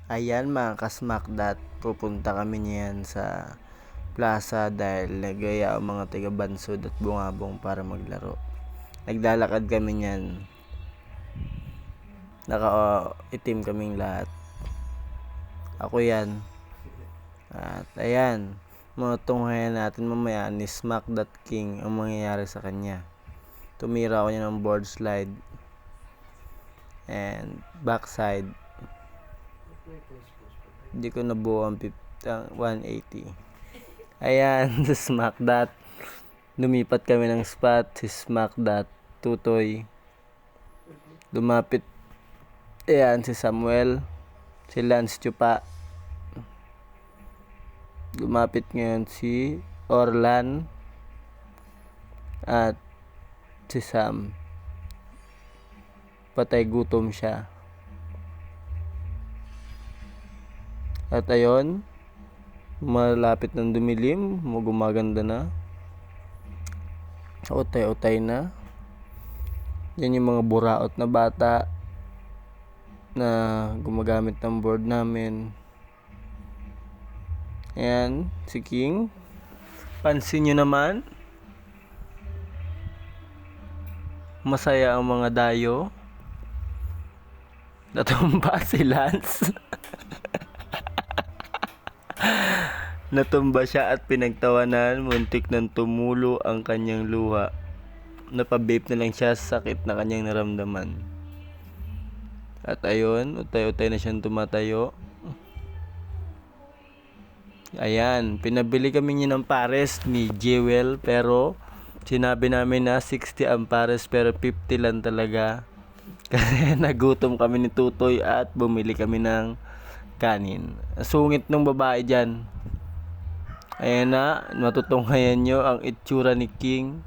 Ayan mga kasmakdat, pupunta kami niyan sa plaza dahil nagaya ang mga taga Bansod at Bungabong para maglaro. Naglalakad kami niyan. Naka-itim kaming lahat. Ako yan. At ayan, matunghayan natin mamaya ni Smackdat King ang mangyayari sa kanya. Tumira ako niya ng board slide and backside. Hindi ko nabuo ang 180. Ayan, si Smackdat. Lumipat kami ng spot. Si Smackdat, Tutoy. Lumapit. Ayan, si Samuel. Si Lance Chupa. Lumapit ngayon si Orlan. At si Sam. Patay gutom siya. At ayon, malapit ng dumilim, gumaganda na. Utay-utay na. Yan yung mga buraot na bata na gumagamit ng board namin. Ayan, si King. Pansin nyo naman, masaya ang mga dayo. Natumba si Lance. Natumba siya at pinagtawanan, muntik nang tumulo ang kanyang luha. Napabape na lang siya sa sakit na kanyang naramdaman. At ayun, utay-utay na siyang tumatayo. Ayan, pinabili kami niya ng pares ni Jewel, pero sinabi namin na 60 ang pares pero 50 lang talaga. Kasi nagutom kami ni Tutoy at bumili kami ng kanin. Sungit ng babae dyan. Ayan na, matutunghayan nyo ang itsura ni King.